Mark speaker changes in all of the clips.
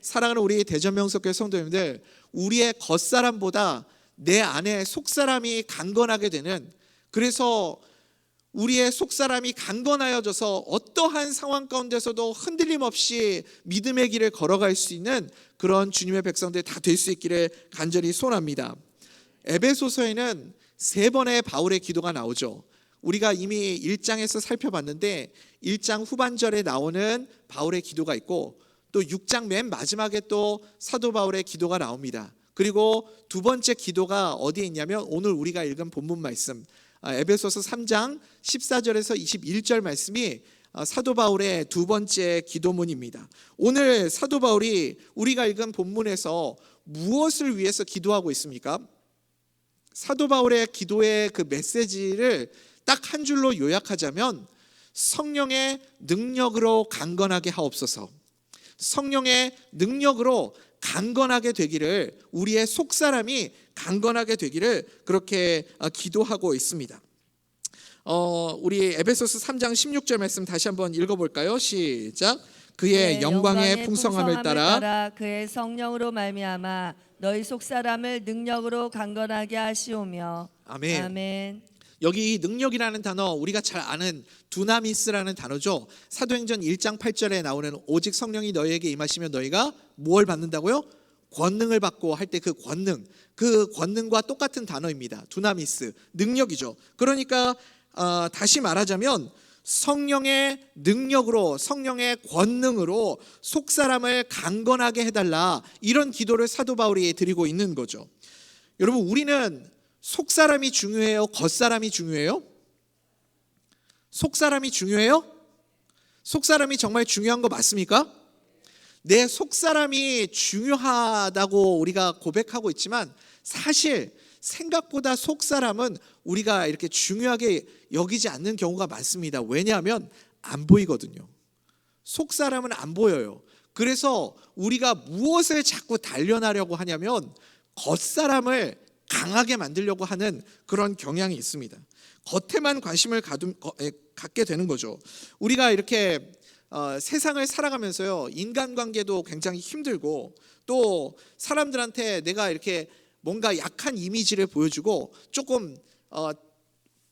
Speaker 1: 사랑하는 우리 대전명석교회 성도님들, 우리의 겉사람보다 내 안에 속사람이 강건하게 되는, 그래서 우리의 속사람이 강건하여져서 어떠한 상황 가운데서도 흔들림 없이 믿음의 길을 걸어갈 수 있는 그런 주님의 백성들 다 될 수 있기를 간절히 소원합니다. 에베소서에는 3번의 바울의 기도가 나오죠. 우리가 이미 1장에서 살펴봤는데 1장 후반절에 나오는 바울의 기도가 있고, 또 6장 맨 마지막에 또 사도 바울의 기도가 나옵니다. 그리고 두 번째 기도가 어디에 있냐면 오늘 우리가 읽은 본문 말씀, 에베소서 3장 14절에서 21절 말씀이 사도 바울의 두 번째 기도문입니다. 오늘 사도 바울이 우리가 읽은 본문에서 무엇을 위해서 기도하고 있습니까? 사도 바울의 기도의 그 메시지를 딱 한 줄로 요약하자면, 성령의 능력으로 강건하게 하옵소서. 성령의 능력으로 강건하게 되기를, 우리의 속사람이 강건하게 되기를 그렇게 기도하고 있습니다. 우리 에베소서 3장 16절 말씀 다시 한번 읽어볼까요? 시작. 그의 영광의 풍성함을 따라
Speaker 2: 그의 성령으로 말미암아 너희 속사람을 능력으로 강건하게 하시오며.
Speaker 1: 아멘.
Speaker 2: 아멘.
Speaker 1: 여기 이 능력이라는 단어, 우리가 잘 아는 두나미스라는 단어죠. 사도행전 1장 8절에 나오는 오직 성령이 너희에게 임하시면 너희가 뭘 받는다고요? 권능을 받고 할 때 그 권능과 똑같은 단어입니다. 두나미스, 능력이죠. 그러니까 다시 말하자면 성령의 능력으로, 성령의 권능으로 속사람을 강건하게 해달라, 이런 기도를 사도 바울이 드리고 있는 거죠. 여러분, 우리는 속사람이 중요해요? 겉사람이 중요해요? 속사람이 중요해요? 속사람이 정말 중요한 거 맞습니까? 내 속사람이 중요하다고 우리가 고백하고 있지만, 사실 생각보다 속사람은 우리가 이렇게 중요하게 여기지 않는 경우가 많습니다. 왜냐하면 안 보이거든요. 속사람은 안 보여요. 그래서 우리가 무엇을 자꾸 단련하려고 하냐면 겉사람을 강하게 만들려고 하는 그런 경향이 있습니다. 겉에만 관심을 갖게 되는 거죠. 우리가 이렇게 세상을 살아가면서요, 인간관계도 굉장히 힘들고, 또 사람들한테 내가 이렇게 뭔가 약한 이미지를 보여주고 조금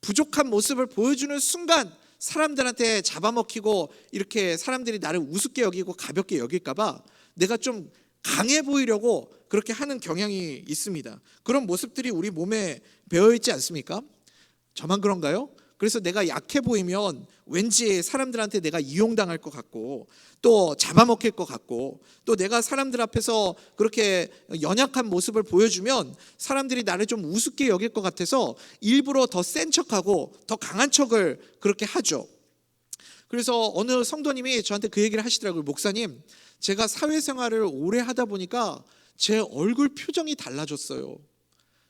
Speaker 1: 부족한 모습을 보여주는 순간 사람들한테 잡아먹히고, 이렇게 사람들이 나를 우습게 여기고 가볍게 여길까봐 내가 좀 강해 보이려고 그렇게 하는 경향이 있습니다. 그런 모습들이 우리 몸에 배어있지 않습니까? 저만 그런가요? 그래서 내가 약해 보이면 왠지 사람들한테 내가 이용당할 것 같고, 또 잡아먹힐 것 같고, 또 내가 사람들 앞에서 그렇게 연약한 모습을 보여주면 사람들이 나를 좀 우습게 여길 것 같아서 일부러 더 센 척하고 더 강한 척을 그렇게 하죠. 그래서 어느 성도님이 저한테 그 얘기를 하시더라고요. 목사님, 제가 사회생활을 오래 하다 보니까 제 얼굴 표정이 달라졌어요.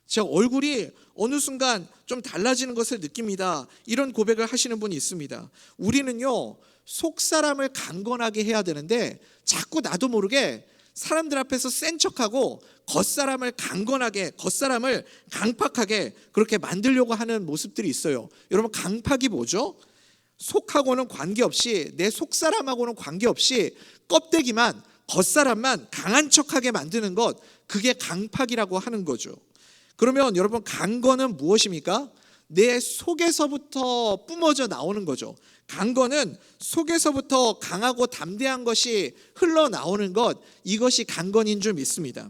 Speaker 1: 제 얼굴이 어느 순간 좀 달라지는 것을 느낍니다. 이런 고백을 하시는 분이 있습니다. 우리는요, 속사람을 강건하게 해야 되는데 자꾸 나도 모르게 사람들 앞에서 센 척하고 겉사람을 강건하게, 겉사람을 강팍하게 그렇게 만들려고 하는 모습들이 있어요. 여러분, 강팍이 뭐죠? 속하고는 관계없이, 내 속사람하고는 관계없이 껍데기만, 겉사람만 강한 척하게 만드는 것, 그게 강팍이라고 하는 거죠. 그러면 여러분, 강건은 무엇입니까? 내 속에서부터 뿜어져 나오는 거죠. 강건은 속에서부터 강하고 담대한 것이 흘러나오는 것, 이것이 강건인 줄 믿습니다.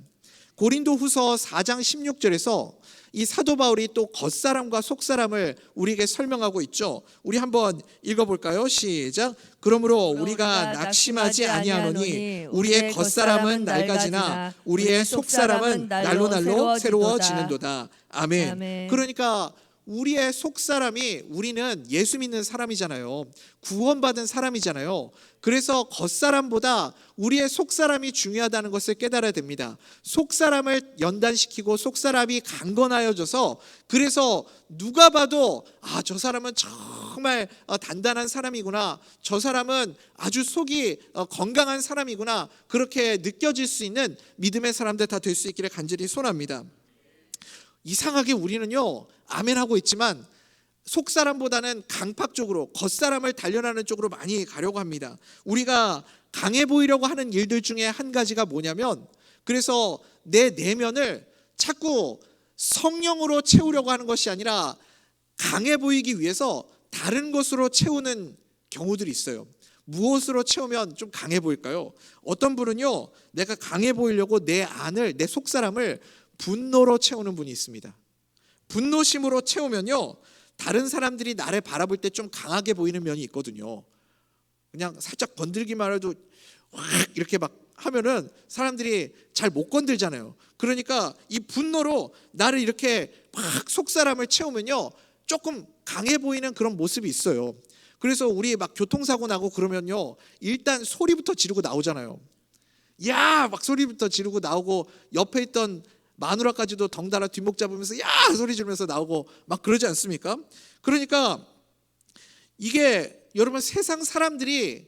Speaker 1: 고린도후서 4장 16절에서 이 사도 바울이 또 겉사람과 속사람을 우리에게 설명하고 있죠. 우리 한번 읽어볼까요? 시작. 그러므로 우리가 낙심하지 아니하노니 우리의 겉사람은 낡아지나 우리의 속사람은 날로 새로워지는도다. 아멘. 그러니까 우리의 속사람이, 우리는 예수 믿는 사람이잖아요. 구원받은 사람이잖아요. 그래서 겉사람보다 우리의 속사람이 중요하다는 것을 깨달아야 됩니다. 속사람을 연단시키고 속사람이 강건하여져서, 그래서 누가 봐도 저 사람은 정말 단단한 사람이구나, 저 사람은 아주 속이 건강한 사람이구나, 그렇게 느껴질 수 있는 믿음의 사람들 다 될 수 있기를 간절히 소원합니다. 이상하게 우리는요, 아멘 하고 있지만 속사람보다는 강팍 쪽으로, 겉사람을 단련하는 쪽으로 많이 가려고 합니다. 우리가 강해 보이려고 하는 일들 중에 한 가지가 뭐냐면, 그래서 내 내면을 자꾸 성령으로 채우려고 하는 것이 아니라 강해 보이기 위해서 다른 것으로 채우는 경우들이 있어요. 무엇으로 채우면 좀 강해 보일까요? 어떤 분은요, 내가 강해 보이려고 내 안을, 내 속사람을 분노로 채우는 분이 있습니다. 분노심으로 채우면요, 다른 사람들이 나를 바라볼 때 좀 강하게 보이는 면이 있거든요. 그냥 살짝 건들기만 해도 확 이렇게 막 하면은 사람들이 잘 못 건들잖아요. 그러니까 이 분노로 나를 이렇게 막 속사람을 채우면요, 조금 강해 보이는 그런 모습이 있어요. 그래서 우리 막 교통사고 나고 그러면요, 일단 소리부터 지르고 나오잖아요. 야! 막 소리부터 지르고 나오고, 옆에 있던 마누라까지도 덩달아 뒷목 잡으면서 야! 소리 지르면서 나오고 막 그러지 않습니까? 그러니까 이게 여러분 세상 사람들이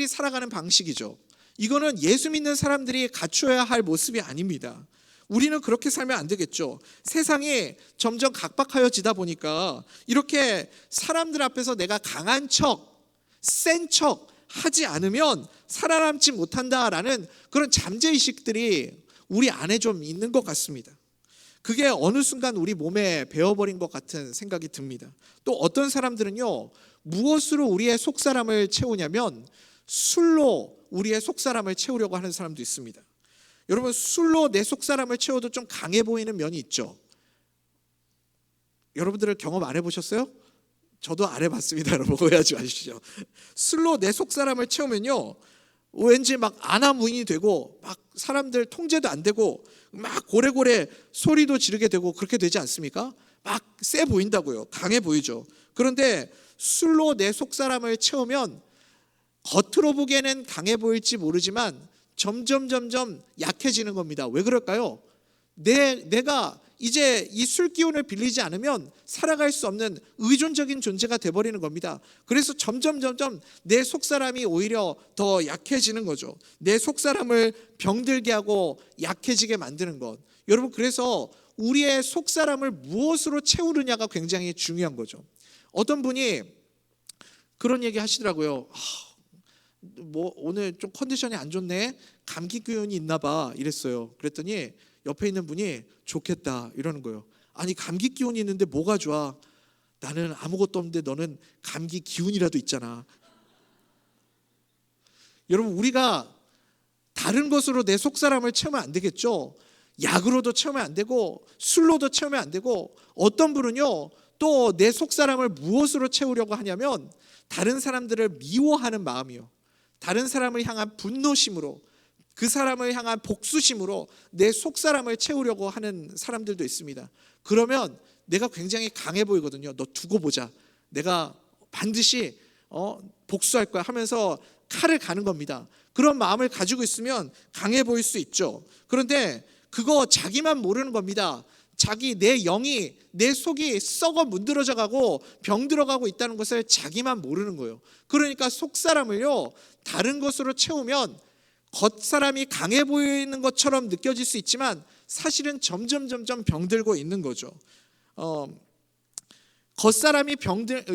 Speaker 1: 살아가는 방식이죠. 이거는 예수 믿는 사람들이 갖춰야 할 모습이 아닙니다. 우리는 그렇게 살면 안 되겠죠. 세상이 점점 각박하여지다 보니까 이렇게 사람들 앞에서 내가 강한 척, 센 척 하지 않으면 살아남지 못한다라는 그런 잠재의식들이 우리 안에 좀 있는 것 같습니다. 그게 어느 순간 우리 몸에 배어버린 것 같은 생각이 듭니다. 또 어떤 사람들은요, 무엇으로 우리의 속사람을 채우냐면 술로 우리의 속사람을 채우려고 하는 사람도 있습니다. 여러분, 술로 내 속사람을 채워도 좀 강해 보이는 면이 있죠. 여러분들 경험 안 해보셨어요? 저도 안 해봤습니다. 여러분, 오해하지 마십시오. 술로 내 속사람을 채우면요, 왠지 막 안하무인이 되고 막 사람들 통제도 안 되고 막 고래고래 소리도 지르게 되고 그렇게 되지 않습니까? 막 세 보인다고요. 강해 보이죠. 그런데 술로 내 속사람을 채우면 겉으로 보기에는 강해 보일지 모르지만 점점 약해지는 겁니다. 왜 그럴까요? 내가 이제 이 술 기운을 빌리지 않으면 살아갈 수 없는 의존적인 존재가 돼버리는 겁니다. 그래서 점점 내 속사람이 오히려 더 약해지는 거죠. 내 속사람을 병들게 하고 약해지게 만드는 것. 여러분, 그래서 우리의 속사람을 무엇으로 채우느냐가 굉장히 중요한 거죠. 어떤 분이 그런 얘기 하시더라고요. 뭐 오늘 좀 컨디션이 안 좋네, 감기 기운이 있나 봐 이랬어요. 그랬더니 옆에 있는 분이 좋겠다 이러는 거예요. 아니, 감기 기운이 있는데 뭐가 좋아? 나는 아무것도 없는데 너는 감기 기운이라도 있잖아. 여러분, 우리가 다른 것으로 내 속사람을 채우면 안 되겠죠. 약으로도 채우면 안 되고 술로도 채우면 안 되고, 어떤 분은요 또 내 속사람을 무엇으로 채우려고 하냐면 다른 사람들을 미워하는 마음이요, 다른 사람을 향한 분노심으로, 그 사람을 향한 복수심으로 내 속사람을 채우려고 하는 사람들도 있습니다. 그러면 내가 굉장히 강해 보이거든요. 너 두고 보자, 내가 반드시 복수할 거야 하면서 칼을 가는 겁니다. 그런 마음을 가지고 있으면 강해 보일 수 있죠. 그런데 그거 자기만 모르는 겁니다. 자기 내 영이, 내 속이 썩어 문드러져 가고 병들어 가고 있다는 것을 자기만 모르는 거예요. 그러니까 속사람을요 다른 것으로 채우면 겉사람이 강해 보이는 것처럼 느껴질 수 있지만 사실은 점점 병들고 있는 거죠. 겉사람이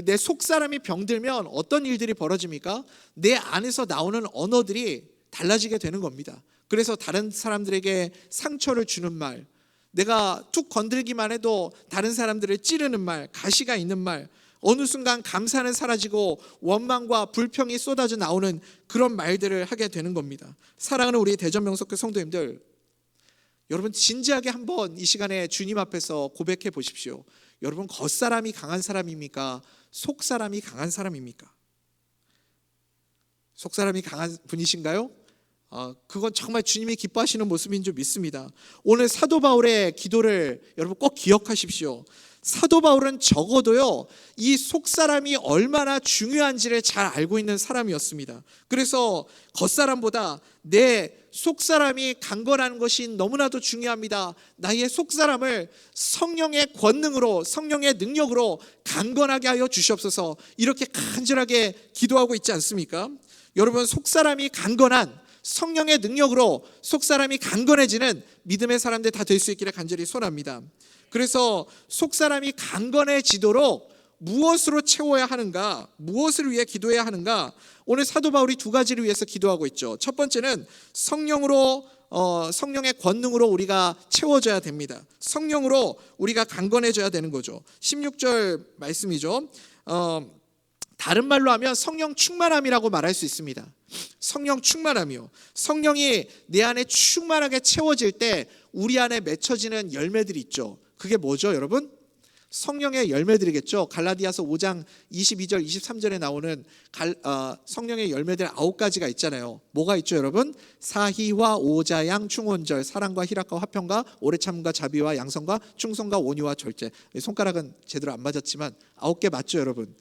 Speaker 1: 내 속사람이 병들면 어떤 일들이 벌어집니까? 내 안에서 나오는 언어들이 달라지게 되는 겁니다. 그래서 다른 사람들에게 상처를 주는 말, 내가 툭 건들기만 해도 다른 사람들을 찌르는 말, 가시가 있는 말, 어느 순간 감사는 사라지고 원망과 불평이 쏟아져 나오는 그런 말들을 하게 되는 겁니다. 사랑하는 우리 대전명석교 성도님들, 여러분 진지하게 한번 이 시간에 주님 앞에서 고백해 보십시오. 여러분, 겉사람이 강한 사람입니까? 속사람이 강한 사람입니까? 속사람이 강한 분이신가요? 그건 정말 주님이 기뻐하시는 모습인 줄 믿습니다. 오늘 사도 바울의 기도를 여러분 꼭 기억하십시오. 사도 바울은 적어도요 이 속사람이 얼마나 중요한지를 잘 알고 있는 사람이었습니다. 그래서 겉사람보다 내 속사람이 강건한 것이 너무나도 중요합니다. 나의 속사람을 성령의 권능으로, 성령의 능력으로 강건하게 하여 주시옵소서, 이렇게 간절하게 기도하고 있지 않습니까? 여러분, 속사람이 강건한 성령의 능력으로 속사람이 강건해지는 믿음의 사람들 다 될 수 있기를 간절히 소원합니다. 그래서 속사람이 강건해지도록 무엇으로 채워야 하는가? 무엇을 위해 기도해야 하는가? 오늘 사도 바울이 두 가지를 위해서 기도하고 있죠. 첫 번째는 성령의 권능으로 우리가 채워져야 됩니다. 성령으로 우리가 강건해져야 되는 거죠. 16절 말씀이죠. 다른 말로 하면 성령 충만함이라고 말할 수 있습니다. 성령 충만함이요. 성령이 내 안에 충만하게 채워질 때 우리 안에 맺혀지는 열매들이 있죠. 그게 뭐죠, 여러분? 성령의 열매들이겠죠. 갈라디아서 5장 22절 23절에 나오는 성령의 열매들 9가지가 있잖아요. 뭐가 있죠, 여러분? 사희와 오자양 충온절, 사랑과 희락과 화평과 오래 참음과 자비와 양성과 충성과 온유와 절제. 손가락은 제대로 안 맞았지만 9개 맞죠, 여러분?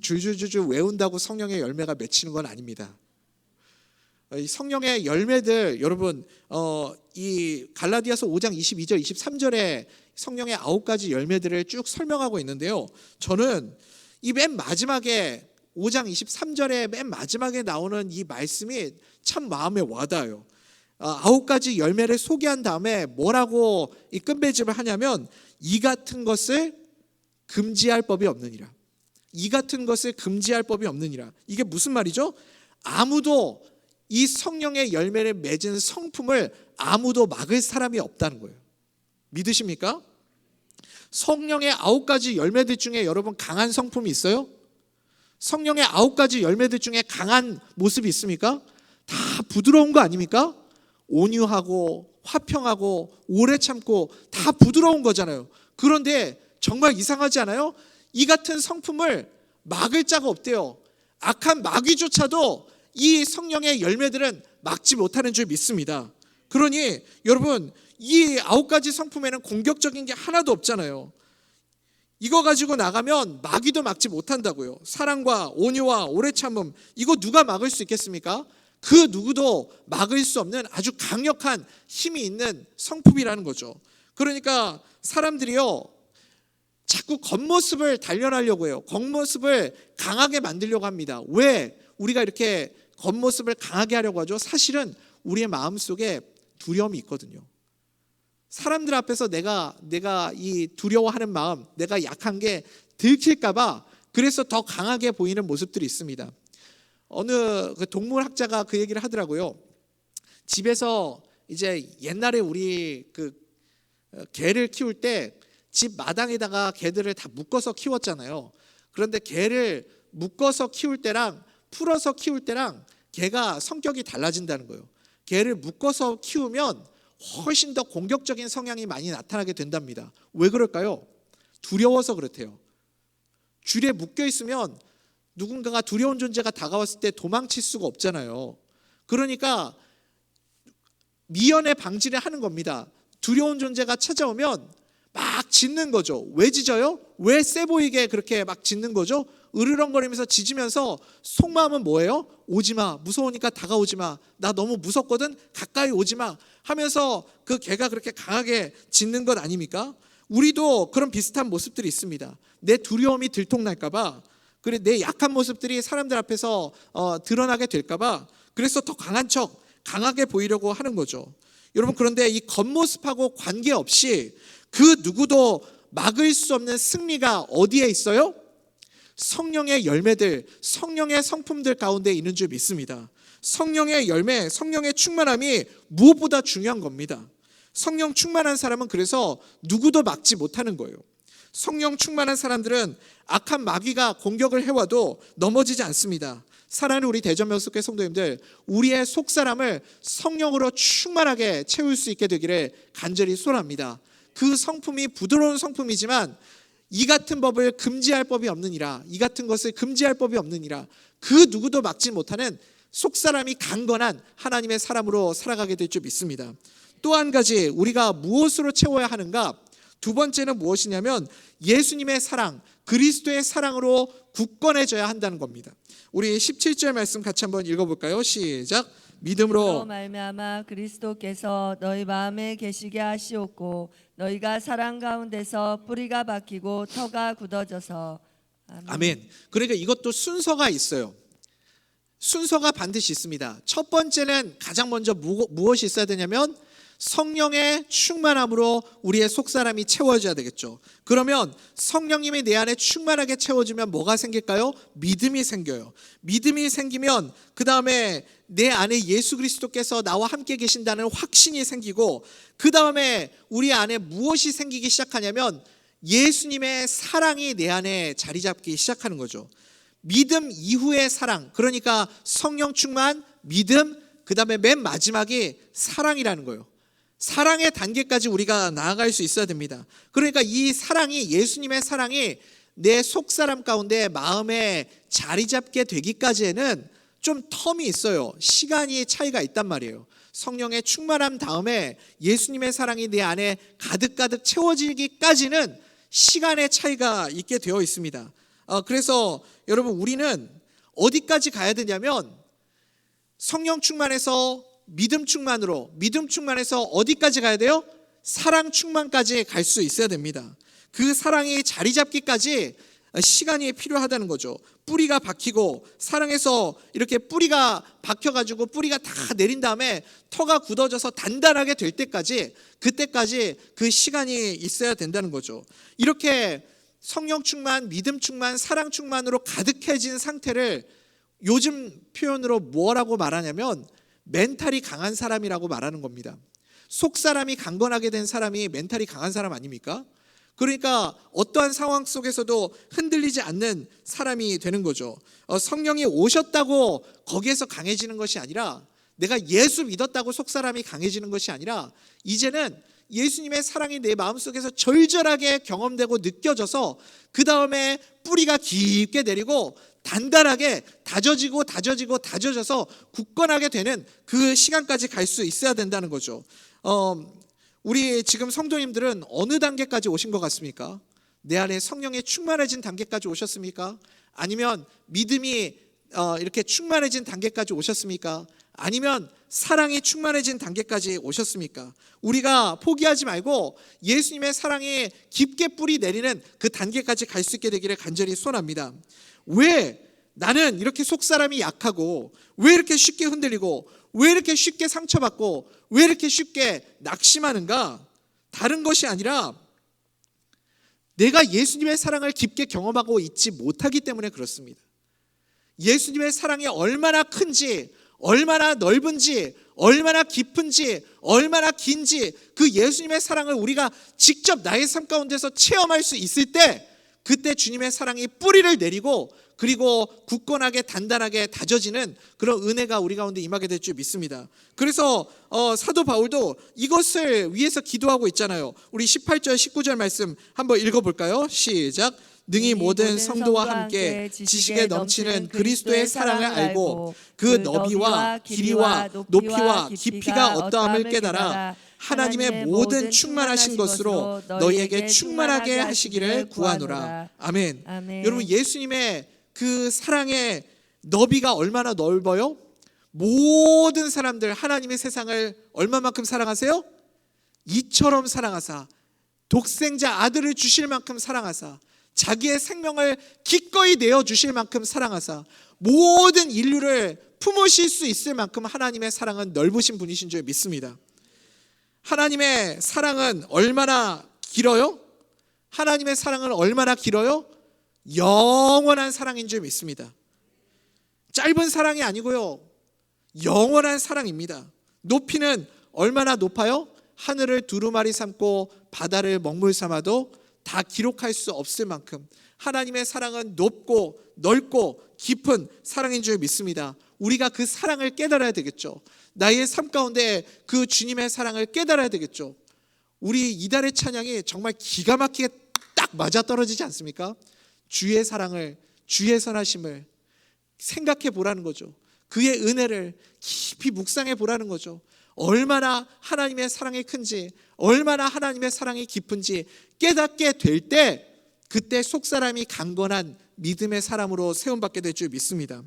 Speaker 1: 줄줄줄줄 외운다고 성령의 열매가 맺히는 건 아닙니다. 이 성령의 열매들, 여러분, 이 갈라디아서 5장 22절 23절에 성령의 9가지 열매들을 쭉 설명하고 있는데요. 저는 이 맨 마지막에 5장 23절에 맨 마지막에 나오는 이 말씀이 참 마음에 와닿아요. 9가지 열매를 소개한 다음에 뭐라고 이 끝맺음을 하냐면 이 같은 것을 금지할 법이 없느니라. 이 같은 것을 금지할 법이 없느니라. 이게 무슨 말이죠? 아무도 이 성령의 열매를 맺은 성품을 아무도 막을 사람이 없다는 거예요. 믿으십니까? 성령의 9가지 열매들 중에 여러분 강한 성품이 있어요? 성령의 9가지 열매들 중에 강한 모습이 있습니까? 다 부드러운 거 아닙니까? 온유하고 화평하고 오래 참고 다 부드러운 거잖아요. 그런데 정말 이상하지 않아요? 이 같은 성품을 막을 자가 없대요. 악한 마귀조차도 이 성령의 열매들은 막지 못하는 줄 믿습니다. 그러니 여러분, 이 9가지 성품에는 공격적인 게 하나도 없잖아요. 이거 가지고 나가면 마귀도 막지 못한다고요. 사랑과 온유와 오래 참음, 이거 누가 막을 수 있겠습니까? 그 누구도 막을 수 없는 아주 강력한 힘이 있는 성품이라는 거죠. 그러니까 사람들이요, 자꾸 겉모습을 단련하려고 해요. 겉모습을 강하게 만들려고 합니다. 왜 우리가 이렇게 겉모습을 강하게 하려고 하죠? 사실은 우리의 마음속에 두려움이 있거든요. 사람들 앞에서 내가 이 두려워하는 마음, 내가 약한 게 들킬까 봐 그래서 더 강하게 보이는 모습들이 있습니다. 어느 그 동물학자가 그 얘기를 하더라고요. 집에서 이제 옛날에 우리 그 개를 키울 때 집 마당에다가 개들을 다 묶어서 키웠잖아요. 그런데 개를 묶어서 키울 때랑 풀어서 키울 때랑 개가 성격이 달라진다는 거예요. 개를 묶어서 키우면 훨씬 더 공격적인 성향이 많이 나타나게 된답니다. 왜 그럴까요? 두려워서 그렇대요. 줄에 묶여 있으면 누군가가 두려운 존재가 다가왔을 때 도망칠 수가 없잖아요. 그러니까 미연에 방지를 하는 겁니다. 두려운 존재가 찾아오면 막 짖는 거죠. 왜 짖어요? 왜 세 보이게 그렇게 막 짖는 거죠? 으르렁거리면서 짖으면서 속마음은 뭐예요? 오지마, 무서우니까 다가오지마, 나 너무 무섭거든, 가까이 오지마 하면서 그 개가 그렇게 강하게 짖는 것 아닙니까? 우리도 그런 비슷한 모습들이 있습니다. 내 두려움이 들통날까 봐, 그래 내 약한 모습들이 사람들 앞에서 드러나게 될까 봐, 그래서 더 강한 척 강하게 보이려고 하는 거죠. 여러분, 그런데 이 겉모습하고 관계없이 그 누구도 막을 수 없는 승리가 어디에 있어요? 성령의 열매들, 성령의 성품들 가운데 있는 줄 믿습니다. 성령의 열매, 성령의 충만함이 무엇보다 중요한 겁니다. 성령 충만한 사람은 그래서 누구도 막지 못하는 거예요. 성령 충만한 사람들은 악한 마귀가 공격을 해와도 넘어지지 않습니다. 사랑하는 우리 대전명석회 성도님들, 우리의 속사람을 성령으로 충만하게 채울 수 있게 되기를 간절히 소원합니다. 그 성품이 부드러운 성품이지만 이 같은 법을 금지할 법이 없느니라, 이 같은 것을 금지할 법이 없느니라, 그 누구도 막지 못하는 속사람이 강건한 하나님의 사람으로 살아가게 될 줄 믿습니다. 또 한 가지, 우리가 무엇으로 채워야 하는가? 두 번째는 무엇이냐면 예수님의 사랑, 그리스도의 사랑으로 굳건해져야 한다는 겁니다. 우리 17절 말씀 같이 한번 읽어볼까요? 시작. 믿음으로
Speaker 2: 말미암아 그리스도께서 너희 마음에 계시게 하시옵고 너희가 사랑 가운데서 뿌리가 박히고 터가 굳어져서.
Speaker 1: 아멘. 그러니까 이것도 순서가 있어요. 순서가 반드시 있습니다. 첫 번째는 가장 먼저 무엇이 있어야 되냐면 성령의 충만함으로 우리의 속사람이 채워져야 되겠죠. 그러면 성령님이 내 안에 충만하게 채워지면 뭐가 생길까요? 믿음이 생겨요. 믿음이 생기면 그 다음에 내 안에 예수 그리스도께서 나와 함께 계신다는 확신이 생기고, 그 다음에 우리 안에 무엇이 생기기 시작하냐면 예수님의 사랑이 내 안에 자리 잡기 시작하는 거죠. 믿음 이후의 사랑, 그러니까 성령 충만, 믿음, 그 다음에 맨 마지막이 사랑이라는 거예요. 사랑의 단계까지 우리가 나아갈 수 있어야 됩니다. 그러니까 이 사랑이, 예수님의 사랑이 내 속사람 가운데 마음에 자리 잡게 되기까지에는 좀 텀이 있어요. 시간이 차이가 있단 말이에요. 성령의 충만함 다음에 예수님의 사랑이 내 안에 가득가득 채워지기까지는 시간의 차이가 있게 되어 있습니다. 그래서 여러분, 우리는 어디까지 가야 되냐면 성령 충만에서 믿음 충만으로, 믿음 충만에서 어디까지 가야 돼요? 사랑 충만까지 갈 수 있어야 됩니다. 그 사랑이 자리 잡기까지 시간이 필요하다는 거죠. 뿌리가 박히고, 사랑에서 이렇게 뿌리가 박혀가지고 뿌리가 다 내린 다음에 터가 굳어져서 단단하게 될 때까지, 그때까지 그 시간이 있어야 된다는 거죠. 이렇게 성령 충만, 믿음 충만, 사랑 충만으로 가득해진 상태를 요즘 표현으로 뭐라고 말하냐면 멘탈이 강한 사람이라고 말하는 겁니다. 속사람이 강건하게 된 사람이 멘탈이 강한 사람 아닙니까? 그러니까 어떠한 상황 속에서도 흔들리지 않는 사람이 되는 거죠. 성령이 오셨다고 거기에서 강해지는 것이 아니라, 내가 예수 믿었다고 속사람이 강해지는 것이 아니라, 이제는 예수님의 사랑이 내 마음속에서 절절하게 경험되고 느껴져서 그 다음에 뿌리가 깊게 내리고 단단하게 다져져서 굳건하게 되는 그 시간까지 갈 수 있어야 된다는 거죠. 우리 지금 성도님들은 어느 단계까지 오신 것 같습니까? 내 안에 성령이 충만해진 단계까지 오셨습니까? 아니면 믿음이 이렇게 충만해진 단계까지 오셨습니까? 아니면 사랑이 충만해진 단계까지 오셨습니까? 우리가 포기하지 말고 예수님의 사랑이 깊게 뿌리 내리는 그 단계까지 갈 수 있게 되기를 간절히 소원합니다. 왜 나는 이렇게 속사람이 약하고, 왜 이렇게 쉽게 흔들리고, 왜 이렇게 쉽게 상처받고, 왜 이렇게 쉽게 낙심하는가? 다른 것이 아니라 내가 예수님의 사랑을 깊게 경험하고 있지 못하기 때문에 그렇습니다. 예수님의 사랑이 얼마나 큰지, 얼마나 넓은지, 얼마나 깊은지, 얼마나 긴지, 그 예수님의 사랑을 우리가 직접 나의 삶 가운데서 체험할 수 있을 때, 그때 주님의 사랑이 뿌리를 내리고, 그리고 굳건하게 단단하게 다져지는 그런 은혜가 우리 가운데 임하게 될 줄 믿습니다. 그래서 사도 바울도 이것을 위해서 기도하고 있잖아요. 우리 18절 19절 말씀 한번 읽어볼까요? 시작. 능히 모든 성도와 함께 지식에 넘치는 그리스도의 사랑을 알고 그 너비와 길이와 높이와 깊이가 어떠함을 깨달아 하나님의 모든 충만하신 것으로 너희에게 충만하게 하시기를 구하노라. 아멘. 여러분, 예수님의 그 사랑의 너비가 얼마나 넓어요? 모든 사람들, 하나님의 세상을 얼마만큼 사랑하세요? 이처럼 사랑하사, 독생자 아들을 주실 만큼 사랑하사, 자기의 생명을 기꺼이 내어주실 만큼 사랑하사, 모든 인류를 품으실 수 있을 만큼 하나님의 사랑은 넓으신 분이신 줄 믿습니다. 하나님의 사랑은 얼마나 길어요? 하나님의 사랑은 얼마나 길어요? 영원한 사랑인 줄 믿습니다. 짧은 사랑이 아니고요, 영원한 사랑입니다. 높이는 얼마나 높아요? 하늘을 두루마리 삼고 바다를 먹물 삼아도 다 기록할 수 없을 만큼 하나님의 사랑은 높고 넓고 깊은 사랑인 줄 믿습니다. 우리가 그 사랑을 깨달아야 되겠죠. 나의 삶 가운데 그 주님의 사랑을 깨달아야 되겠죠. 우리 이달의 찬양이 정말 기가 막히게 딱 맞아떨어지지 않습니까? 주의 사랑을, 주의 선하심을 생각해 보라는 거죠. 그의 은혜를 깊이 묵상해 보라는 거죠. 얼마나 하나님의 사랑이 큰지, 얼마나 하나님의 사랑이 깊은지 깨닫게 될 때, 그때 속사람이 강건한 믿음의 사람으로 세움받게 될 줄 믿습니다.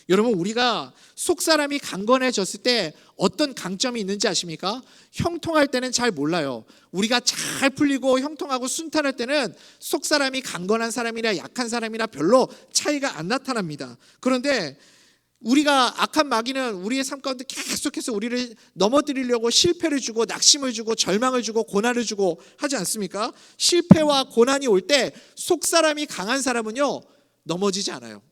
Speaker 1: 여러분, 우리가 속사람이 강건해졌을 때 어떤 강점이 있는지 아십니까? 형통할 때는 잘 몰라요. 우리가 잘 풀리고 형통하고 순탄할 때는 속사람이 강건한 사람이나 약한 사람이나 별로 차이가 안 나타납니다. 그런데 우리가 악한 마귀는 우리의 삶 가운데 계속해서 우리를 넘어뜨리려고 실패를 주고 낙심을 주고 절망을 주고 고난을 주고 하지 않습니까? 실패와 고난이 올 때 속사람이 강한 사람은요 넘어지지 않아요.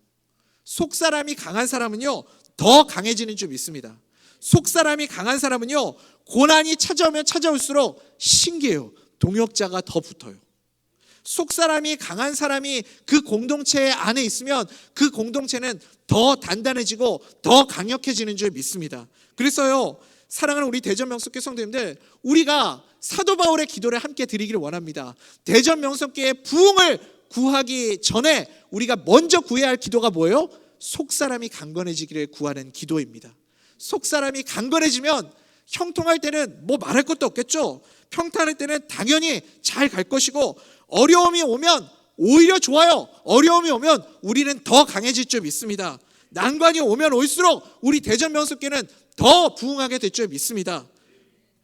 Speaker 1: 속사람이 강한 사람은요 더 강해지는 줄 믿습니다. 속사람이 강한 사람은요 고난이 찾아오면 찾아올수록 신기해요. 동역자가 더 붙어요. 속사람이 강한 사람이 그 공동체 안에 있으면 그 공동체는 더 단단해지고 더 강력해지는 줄 믿습니다. 그래서요 사랑하는 우리 대전 명석교 성도님들, 우리가 사도 바울의 기도를 함께 드리기를 원합니다. 대전 명석교의 부흥을 구하기 전에 우리가 먼저 구해야 할 기도가 뭐예요? 속사람이 강건해지기를 구하는 기도입니다. 속사람이 강건해지면 형통할 때는 뭐 말할 것도 없겠죠. 평탄할 때는 당연히 잘 갈 것이고, 어려움이 오면 오히려 좋아요. 어려움이 오면 우리는 더 강해질 줄 믿습니다. 난관이 오면 올수록 우리 대전 명석교는 더 부흥하게 될 줄 믿습니다.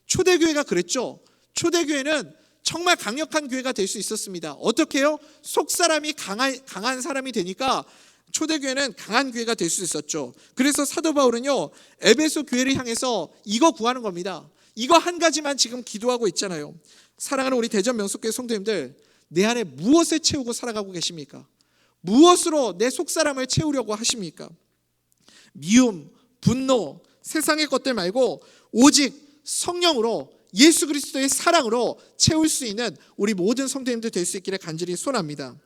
Speaker 1: 초대교회가 그랬죠. 초대교회는 정말 강력한 교회가 될 수 있었습니다. 어떻게 해요? 속사람이 강한 사람이 되니까 초대교회는 강한 교회가 될 수 있었죠. 그래서 사도 바울은요 에베소 교회를 향해서 이거 구하는 겁니다. 이거 한 가지만 지금 기도하고 있잖아요. 사랑하는 우리 대전 명석교회 성도님들, 내 안에 무엇을 채우고 살아가고 계십니까? 무엇으로 내 속사람을 채우려고 하십니까? 미움, 분노, 세상의 것들 말고 오직 성령으로, 예수 그리스도의 사랑으로 채울 수 있는 우리 모든 성도님들 될 수 있기를 간절히 소원합니다.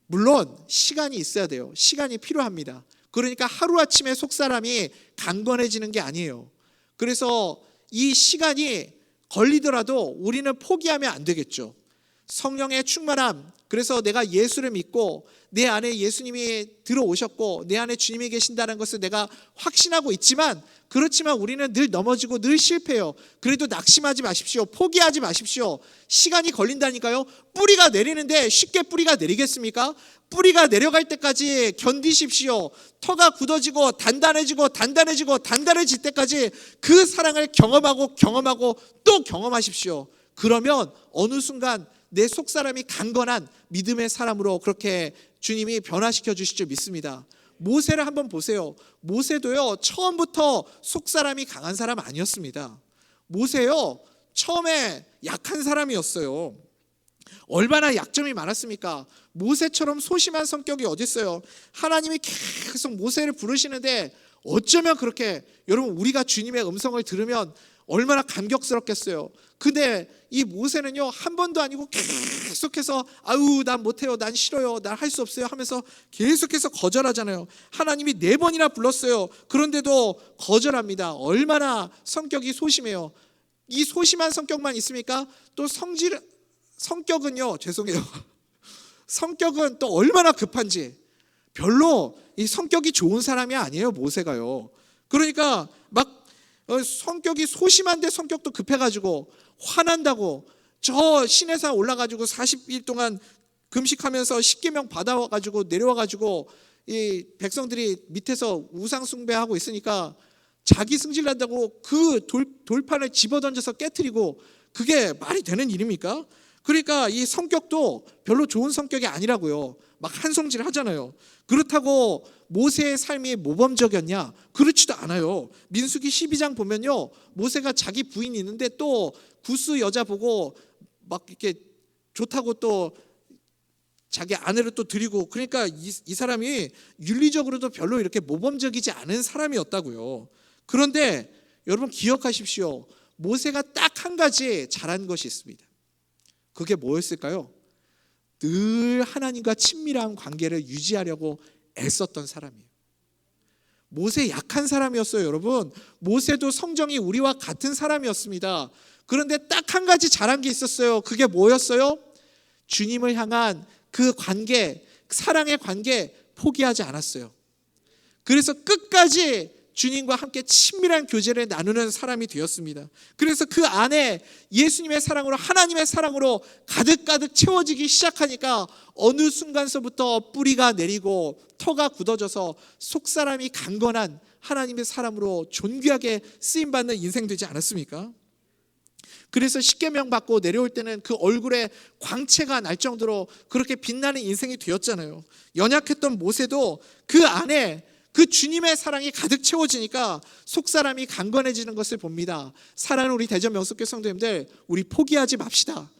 Speaker 1: 물론 시간이 있어야 돼요. 시간이 필요합니다. 그러니까 하루아침에 속사람이 강건해지는 게 아니에요. 그래서 이 시간이 걸리더라도 우리는 포기하면 안 되겠죠. 성령의 충만함, 그래서 내가 예수를 믿고 내 안에 예수님이 들어오셨고 내 안에 주님이 계신다는 것을 내가 확신하고 있지만, 그렇지만 우리는 늘 넘어지고 늘 실패해요. 그래도 낙심하지 마십시오. 포기하지 마십시오. 시간이 걸린다니까요. 뿌리가 내리는데 쉽게 뿌리가 내리겠습니까? 뿌리가 내려갈 때까지 견디십시오. 터가 굳어지고 단단해질 때까지 그 사랑을 경험하고 또 경험하십시오. 그러면 어느 순간 내 속사람이 강건한 믿음의 사람으로 그렇게 주님이 변화시켜 주실 줄 믿습니다. 모세를 한번 보세요. 모세도요 처음부터 속사람이 강한 사람 아니었습니다. 모세요 처음에 약한 사람이었어요. 얼마나 약점이 많았습니까? 모세처럼 소심한 성격이 어디 있어요? 하나님이 계속 모세를 부르시는데 어쩌면 그렇게, 여러분 우리가 주님의 음성을 들으면 얼마나 감격스럽겠어요. 근데 이 모세는요 한 번도 아니고 계속해서 아유 난 못해요, 난 싫어요, 난 할 수 없어요 하면서 계속해서 거절하잖아요. 하나님이 4번이나 불렀어요. 그런데도 거절합니다. 얼마나 성격이 소심해요. 이 소심한 성격만 있습니까? 또 성격은요 죄송해요 성격은 또 얼마나 급한지, 별로 이 성격이 좋은 사람이 아니에요 모세가요. 그러니까 막 성격이 소심한데 성격도 급해가지고 화난다고 저 시내산 올라가지고 40일 동안 금식하면서 10계명 받아와가지고 내려와가지고 이 백성들이 밑에서 우상 숭배하고 있으니까 자기 승질난다고 그 돌판을 집어던져서 깨트리고, 그게 말이 되는 일입니까? 그러니까 이 성격도 별로 좋은 성격이 아니라고요. 막 한성질 하잖아요. 그렇다고 모세의 삶이 모범적이었냐? 그렇지도 않아요. 민수기 12장 보면요, 모세가 자기 부인이 있는데 또 구스 여자 보고 막 이렇게 좋다고 또 자기 아내를 또 드리고, 그러니까 이 사람이 윤리적으로도 별로 이렇게 모범적이지 않은 사람이었다고요. 그런데 여러분 기억하십시오. 모세가 딱 한 가지 잘한 것이 있습니다. 그게 뭐였을까요? 늘 하나님과 친밀한 관계를 유지하려고 애썼던 사람이에요. 모세 약한 사람이었어요, 여러분. 모세도 성정이 우리와 같은 사람이었습니다. 그런데 딱 한 가지 잘한 게 있었어요. 그게 뭐였어요? 주님을 향한 그 관계, 사랑의 관계 포기하지 않았어요. 그래서 끝까지 주님과 함께 친밀한 교제를 나누는 사람이 되었습니다. 그래서 그 안에 예수님의 사랑으로, 하나님의 사랑으로 가득가득 채워지기 시작하니까 어느 순간서부터 뿌리가 내리고 터가 굳어져서 속사람이 강건한 하나님의 사람으로 존귀하게 쓰임받는 인생 되지 않았습니까? 그래서 10계명 받고 내려올 때는 그 얼굴에 광채가 날 정도로 그렇게 빛나는 인생이 되었잖아요. 연약했던 모세도 그 안에 그 주님의 사랑이 가득 채워지니까 속사람이 강건해지는 것을 봅니다. 사랑하는 우리 대전 명석교 성도님들, 우리 포기하지 맙시다.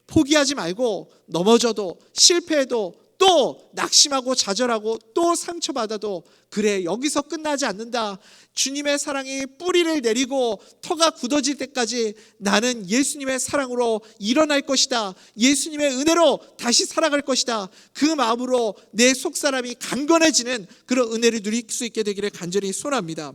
Speaker 1: 포기하지 말고 넘어져도 실패해도 또 낙심하고 좌절하고 또 상처받아도 그래, 여기서 끝나지 않는다. 주님의 사랑이 뿌리를 내리고 터가 굳어질 때까지 나는 예수님의 사랑으로 일어날 것이다. 예수님의 은혜로 다시 살아갈 것이다. 그 마음으로 내 속사람이 강건해지는 그런 은혜를 누릴 수 있게 되기를 간절히 소원합니다.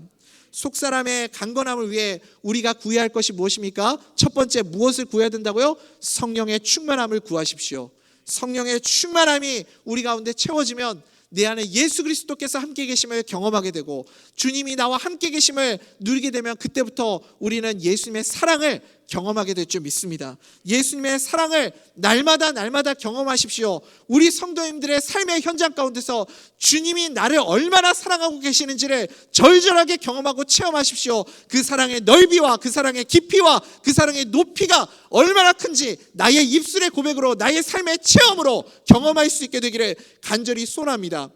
Speaker 1: 속사람의 강건함을 위해 우리가 구해야 할 것이 무엇입니까? 첫 번째, 무엇을 구해야 된다고요? 성령의 충만함을 구하십시오. 성령의 충만함이 우리 가운데 채워지면 내 안에 예수 그리스도께서 함께 계심을 경험하게 되고 주님이 나와 함께 계심을 누리게 되면 그때부터 우리는 예수님의 사랑을 경험하게 될 줄 믿습니다. 예수님의 사랑을 날마다 경험하십시오. 우리 성도님들의 삶의 현장 가운데서 주님이 나를 얼마나 사랑하고 계시는지를 절절하게 경험하고 체험하십시오. 그 사랑의 넓이와 그 사랑의 깊이와 그 사랑의 높이가 얼마나 큰지 나의 입술의 고백으로, 나의 삶의 체험으로 경험할 수 있게 되기를 간절히 소원합니다.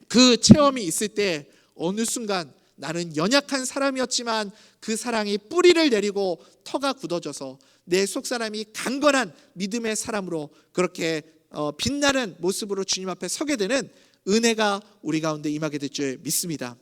Speaker 1: 그 체험이 있을 때 어느 순간 나는 연약한 사람이었지만 그 사랑이 뿌리를 내리고 터가 굳어져서 내 속사람이 강건한 믿음의 사람으로 그렇게 빛나는 모습으로 주님 앞에 서게 되는 은혜가 우리 가운데 임하게 될 줄 믿습니다.